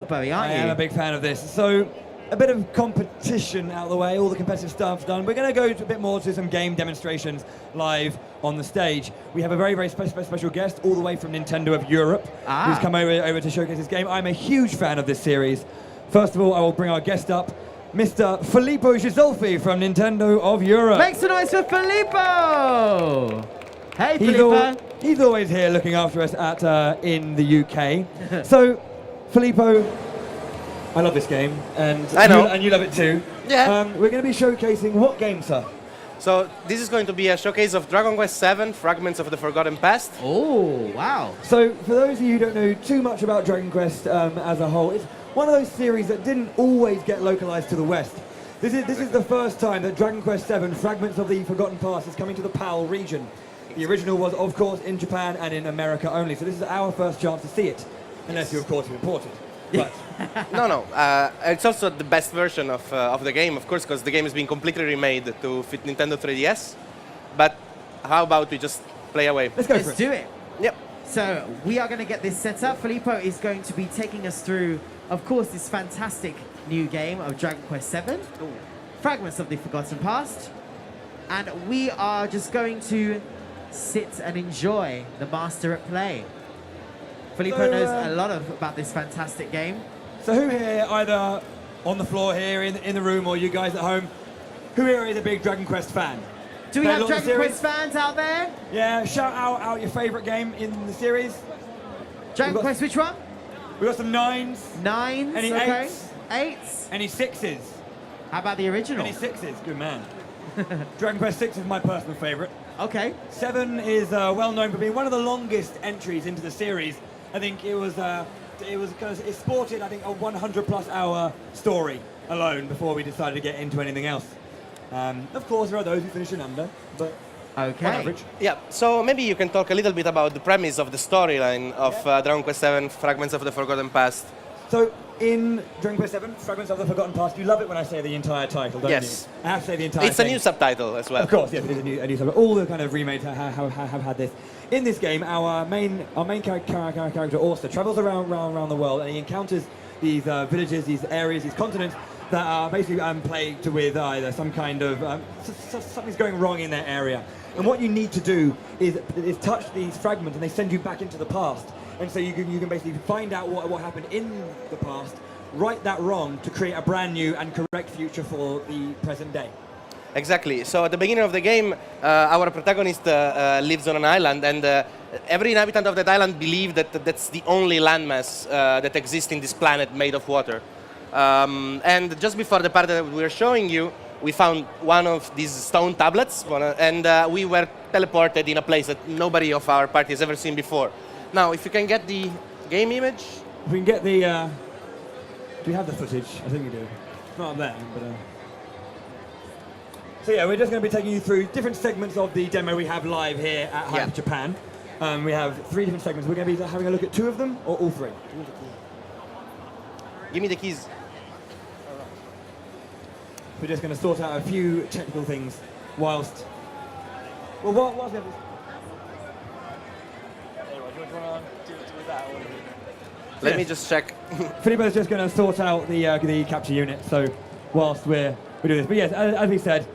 Bowie, aren't you? I am a big fan of this. So, a bit of competition out of the way, all the competitive stuff's done. We're going to go a bit more to some game demonstrations live on the stage. We have a very, very special guest all the way from Nintendo of Europe who's come over to showcase this game. I'm a huge fan of this series. First of all, I will bring our guest up, Mr. Filippo Gisolfi from Nintendo of Europe. Make some noise for Filippo! Hey, Filippo. He's always here looking after us at in the UK. So, Filippo, I love this game, and I know. And you love it too. Yeah. We're going to be showcasing what game, sir? So this is going to be a showcase of Dragon Quest VII, Fragments of the Forgotten Past. Oh, wow. So, for those of you who don't know too much about Dragon Quest as a whole, it's one of those series that didn't always get localized to the West. This is the first time that Dragon Quest VII, Fragments of the Forgotten Past, is coming to the PAL region. The original was, of course, in Japan and in America only, so this is our first chance to see it, unless you, of course, import it. But No. It's also the best version of the game, of course, because the game is being completely remade to fit Nintendo 3DS. But how about we just play away? let's go for Let's it. do it. Yep. So, we are going to get this set up. Filippo is going to be taking us through, of course, this fantastic new game of Dragon Quest VII, Fragments of the Forgotten Past. And we are just going to sit and enjoy the master at play. Filippo So, knows a lot about this fantastic game. So who here, either on the floor here in the room or you guys at home, who here is a big Dragon Quest fan? Do we Play a have lot of the Dragon series? Quest fans out there? Yeah, shout out your favourite game in the series. Dragon We've got- Quest, which one? We've got some 9s, Nines, Any okay. 8s? Eights? any 6s. How about the original? Any 6s, good man. Dragon Quest 6 is my personal favourite. Okay. 7 is well known for being one of the longest entries into the series. I think it was because it sported, I think, a 100+ hour story alone before we decided to get into anything else. Of course, there are those who finish in under, but Okay. on average. Yeah, so maybe you can talk a little bit about the premise of the storyline of Dragon Quest VII, Fragments of the Forgotten Past. So, in Dragon Quest VII, Fragments of the Forgotten Past, you love it when I say the entire title, don't Yes. you? I have to say the entire It's a thing. new subtitle as well. Of course, yes, it is a new subtitle. All the kind of remakes have had this. In this game, our main character, Orsa, travels around the world, and he encounters these villages, these areas, these continents that are basically plagued with either some kind of something's going wrong in their area. And what you need to do is touch these fragments, and they send you back into the past. And so you can basically find out what happened in the past, right that wrong to create a brand new and correct future for the present day. Exactly. So at the beginning of the game, our protagonist lives on an island, and every inhabitant of that island believes that that's the only landmass that exists in this planet made of water. And just before the part that we were showing you, we found one of these stone tablets, and we were teleported in a place that nobody of our party has ever seen before. Now, if you can get the game image. If we can get the... do we have the footage? I think we do. Not up there, but... So yeah, we're just going to be taking you through different segments of the demo we have live here at Hype Japan. We have 3 different segments. We're going to be having a look at 2 of them, or all 3? Give me the keys. We're just going to sort out a few technical things whilst... Well, whilst we have this... Let me just check. Filippo's just going to sort out the capture unit, so whilst we do this. But yes, as we said,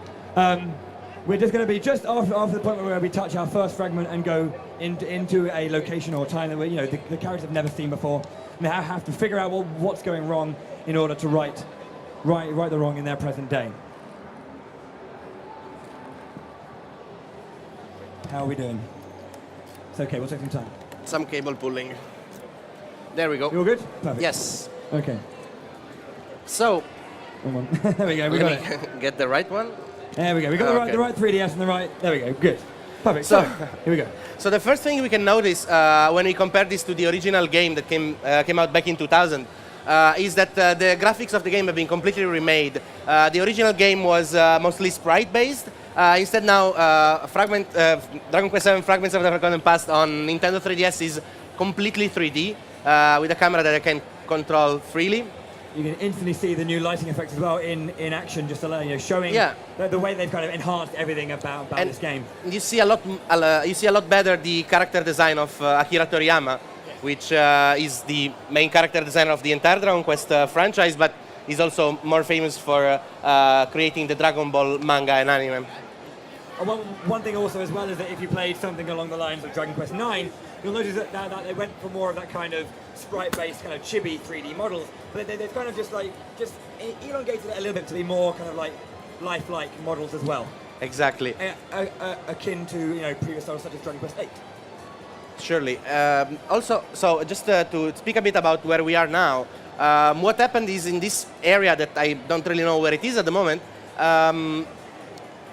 we're just going to be just after the point where we touch our first fragment and go into a location or time that the characters have never seen before, and they have to figure out what's going wrong in order to right the wrong in their present day. How are we doing? It's okay, we'll take some time. Some cable pulling. There we go. You all good? Perfect. Yes. Okay. So, there we go. We got it. let me get the right one. There we go. We got the right 3DS and the right. There we go. Good. Perfect. So here we go. So the first thing we can notice when we compare this to the original game that came out back in 2000 is that the graphics of the game have been completely remade. The original game was mostly sprite-based. Instead now, Dragon Quest VII Fragments of the Forgotten Past on Nintendo 3DS is completely 3D with a camera that I can control freely. You can instantly see the new lighting effects as well in action, just showing the way they've kind of enhanced everything about this game. You see a lot better the character design of Akira Toriyama. which is the main character designer of the entire Dragon Quest franchise, but he's also more famous for creating the Dragon Ball manga and anime. One thing also as well is that if you played something along the lines of Dragon Quest IX, you'll notice that they went for more of that kind of sprite-based kind of chibi 3D models, but they've kind of just elongated it a little bit to be more kind of like lifelike models as well. Exactly. Akin to previous titles such as Dragon Quest VIII. Surely. Also, so just to speak a bit about where we are now, what happened is in this area that I don't really know where it is at the moment,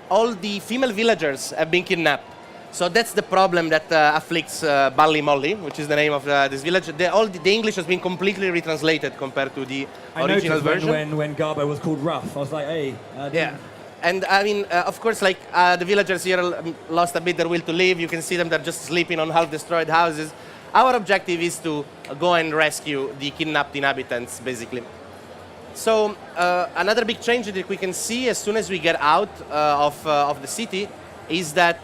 all the female villagers have been kidnapped. So that's the problem that afflicts Balli Molly, which is the name of this village. The English has been completely retranslated compared to the original version. When Garbo was called Rough, I was like, hey. Yeah. And I mean, of course, like the villagers here lost a bit their will to live. You can see them, they're just sleeping on half-destroyed houses. Our objective is to go and rescue the kidnapped inhabitants, basically. So another big change that we can see as soon as we get out of the city is that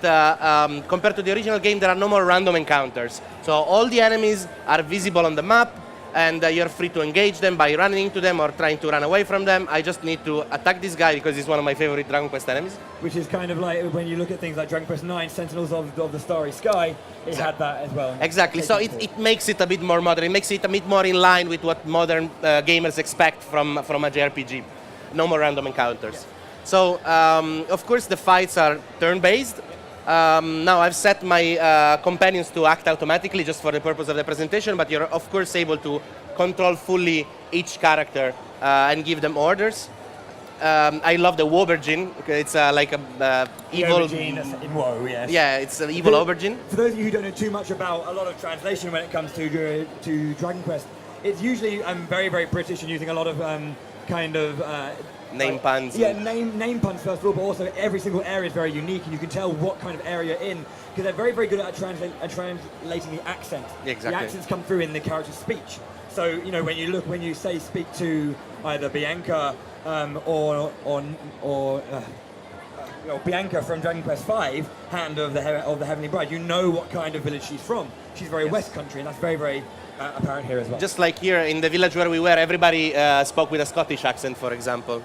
compared to the original game, there are no more random encounters. So all the enemies are visible on the map, and you're free to engage them by running into them or trying to run away from them. I just need to attack this guy because he's one of my favorite Dragon Quest enemies. Which is kind of like when you look at things like Dragon Quest IX, Sentinels of the Starry Sky, it had that as well. Exactly, so it makes it a bit more modern. It makes it a bit more in line with what modern gamers expect from a JRPG. No more random encounters. Yeah. So, of course, the fights are turn-based. Now I've set my companions to act automatically just for the purpose of the presentation, but you're of course able to control fully each character and give them orders. I love the Aubergine. It's like a evil... Aubergine in WoW, yes. Yeah, it's an evil aubergine. For those of you who don't know too much about a lot of translation when it comes to Dragon Quest, it's usually very, very British and using a lot of name puns. Yeah, name puns first of all, but also every single area is very unique, and you can tell what kind of area you're in because they're very, very good at translating the accent. Exactly. The accents come through in the character's speech. So when you say speak to either Bianca or Bianca from Dragon Quest V, Hand of the Heavenly Bride, you know what kind of village she's from. She's very West Country, and that's very, very apparent here as well. Just like here in the village where we were, everybody spoke with a Scottish accent, for example.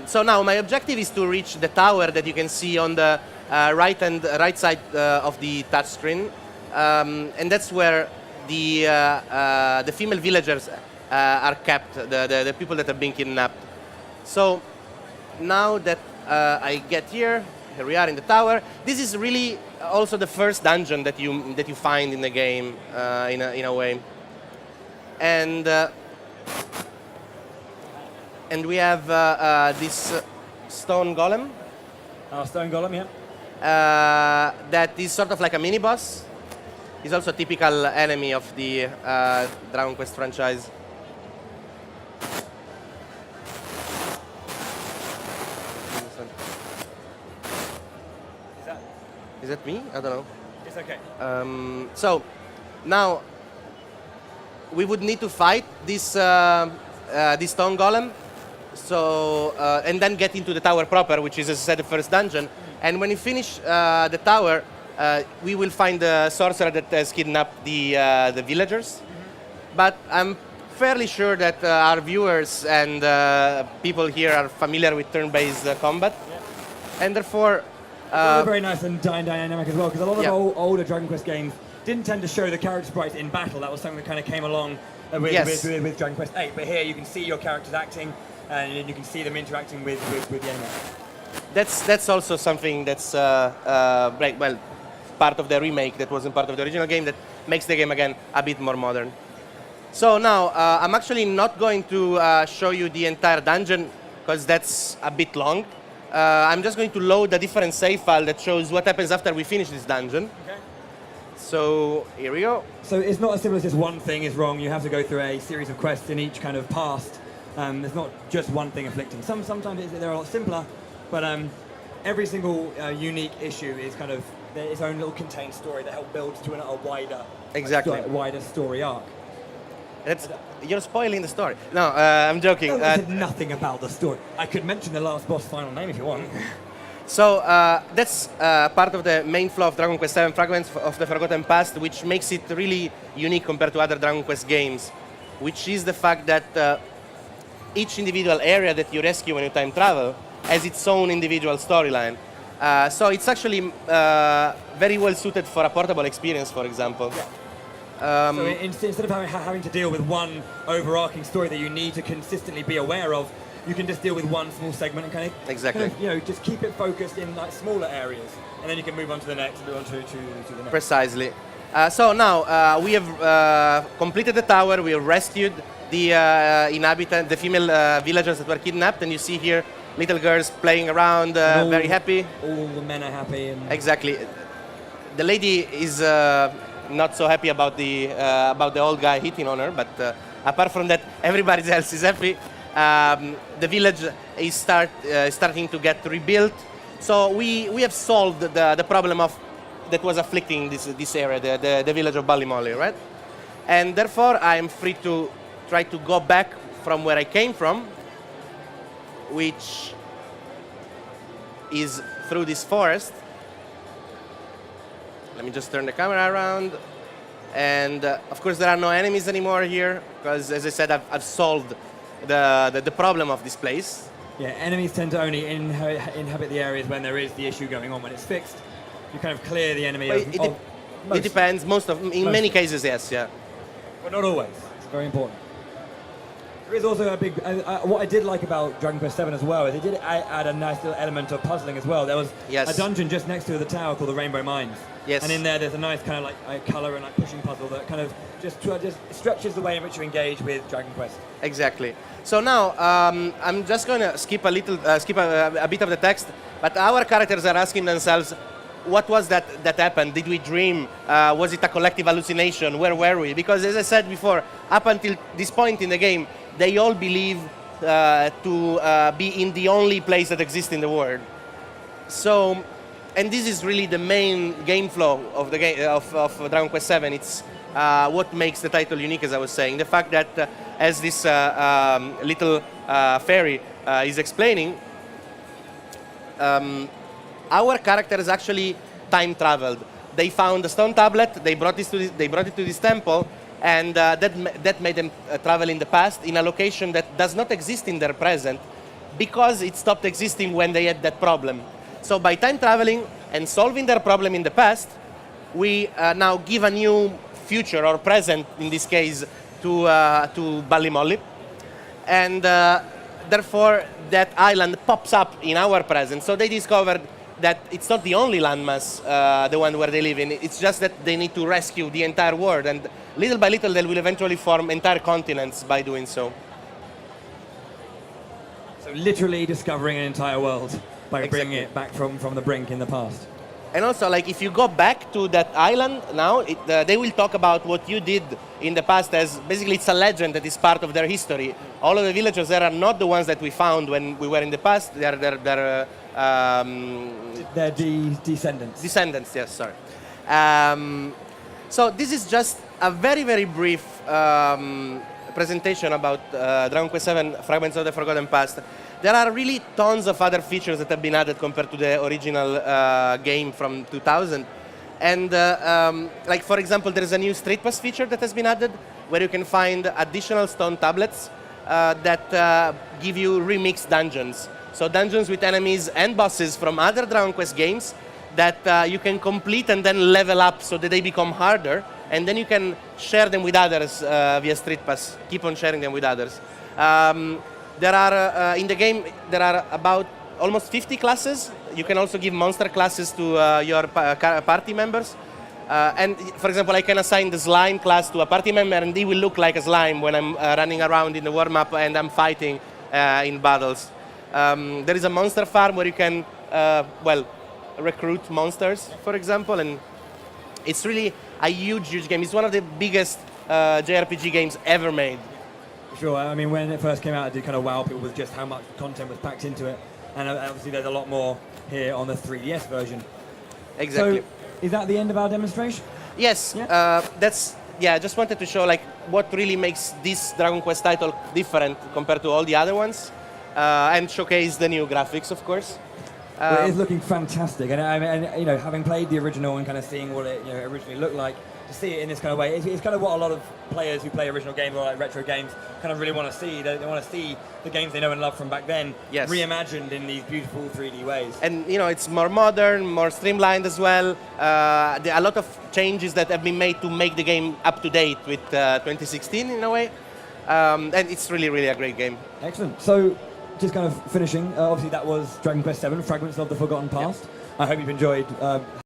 So now my objective is to reach the tower that you can see on the right side of the touchscreen, and that's where the female villagers are kept, the people that have been kidnapped. So now that I get here we are in the tower. This is really also the first dungeon that you find in the game in a way, and we have this stone golem. Stone golem, yeah. That is sort of like a mini boss. He's also a typical enemy of the Dragon Quest franchise. Is that me? I don't know. It's okay. So now we would need to fight this stone golem. So and then get into the tower proper, which is, as I said, the first dungeon. And when you finish the tower, we will find the sorcerer that has kidnapped the villagers. But I'm fairly sure that our viewers and people here are familiar with turn-based combat, and therefore. Very nice and dynamic as well, because a lot of older Dragon Quest games didn't tend to show the character sprites in battle. That was something that kind of came along with Dragon Quest VIII. But here you can see your characters acting, and you can see them interacting with the enemy. That's also something that's part of the remake that wasn't part of the original game that makes the game again a bit more modern. So now I'm actually not going to show you the entire dungeon because that's a bit long. I'm just going to load a different save file that shows what happens after we finish this dungeon. Okay. So here we go. So it's not as simple as just one thing is wrong. You have to go through a series of quests in each kind of past. There's not just one thing afflicting. Sometimes they're a lot simpler, but every single unique issue is kind of its own little contained story that helps build to a wider, wider story arc. You're spoiling the story. No, I'm joking. I said nothing about the story. I could mention the last boss final name if you want. So that's part of the main flow of Dragon Quest VII Fragments of the Forgotten Past, which makes it really unique compared to other Dragon Quest games, which is the fact that each individual area that you rescue when you time travel has its own individual storyline. So it's actually very well suited for a portable experience, for example. So instead of having to deal with one overarching story that you need to consistently be aware of, you can just deal with one small segment and kind of just keep it focused in like smaller areas, and then you can move on to the next, move on to the next. Precisely. So now we have completed the tower. We have rescued the female villagers that were kidnapped, and you see here little girls playing around, very happy. All the men are happy. Exactly. The lady is not so happy about the old guy hitting on her, but apart from that, everybody else is happy. The village is starting to get rebuilt. So we have solved the problem that was afflicting this area, the village of Ballymolly, right? And therefore, I am free to try to go back from where I came from, which is through this forest. Let me just turn the camera around. And of course, there are no enemies anymore here, because as I said, I've solved the problem of this place. Yeah, enemies tend to only inhabit the areas when there is the issue going on. When it's fixed, you kind of clear the enemy. It depends. In many cases, yes, yeah. But not always. It's very important. There is also a big. What I did like about Dragon Quest VII as well is it did add a nice little element of puzzling as well. There was a dungeon just next to the tower called the Rainbow Mines. Yes. And in there's a nice kind of like color and like pushing puzzle that kind of just stretches the way in which you engage with Dragon Quest. Exactly. So now I'm just going to skip a bit of the text, but our characters are asking themselves, what was that happened? Did we dream? Was it a collective hallucination? Where were we? Because as I said before, up until this point in the game, they all believe to be in the only place that exists in the world. So, and this is really the main game flow of the game of Dragon Quest VII. It's what makes the title unique, as I was saying. The fact that, as this little fairy is explaining, our characters actually time traveled. They found the stone tablet. They brought it to this temple, and that made them travel in the past in a location that does not exist in their present, because it stopped existing when they had that problem. So by time traveling and solving their problem in the past, we now give a new future or present, in this case, to Ballymolly, and therefore that island pops up in our present. So they discovered that it's not the only landmass, the one where they live in. It's just that they need to rescue the entire world, and little by little they will eventually form entire continents by doing so. So literally discovering an entire world by bringing it back from the brink in the past. And also, like, if you go back to that island now, they will talk about what you did in the past as basically it's a legend that is part of their history. All of the villagers there are not the ones that we found when we were in the past. They're descendants. Descendants, yes, sorry. So this is just a very, very brief presentation about Dragon Quest VII Fragments of the Forgotten Past. There are really tons of other features that have been added compared to the original game from 2000. And like, for example, there is a new Street Pass feature that has been added, where you can find additional stone tablets that give you remixed dungeons. So dungeons with enemies and bosses from other Dragon Quest games that you can complete and then level up so that they become harder, and then you can share them with others via Street Pass. Keep on sharing them with others. There are, in the game, there are about almost 50 classes. You can also give monster classes to your party members. And for example, I can assign the slime class to a party member, and he will look like a slime when I'm running around in the warm-up and I'm fighting in battles. There is a monster farm where you can, recruit monsters, for example, and it's really a huge game. It's one of the biggest JRPG games ever made. Sure, I mean, when it first came out, it did kind of wow people with just how much content was packed into it. And obviously there's a lot more here on the 3DS version. Exactly. So, is that the end of our demonstration? Yes, yeah? I just wanted to show like what really makes this Dragon Quest title different compared to all the other ones, and showcase the new graphics, of course. Well, it is looking fantastic, and you know, having played the original and kind of seeing what it originally looked like, to see it in this kind of way, it's kind of what a lot of players who play original games or like retro games kind of really want to see. They want to see the games they know and love from back then reimagined in these beautiful 3D ways. And you know, it's more modern, more streamlined as well. There are a lot of changes that have been made to make the game up to date with 2016 in a way, and it's really, really a great game. Excellent. So, just kind of finishing, obviously that was Dragon Quest VII, Fragments of the Forgotten Past. I hope you've enjoyed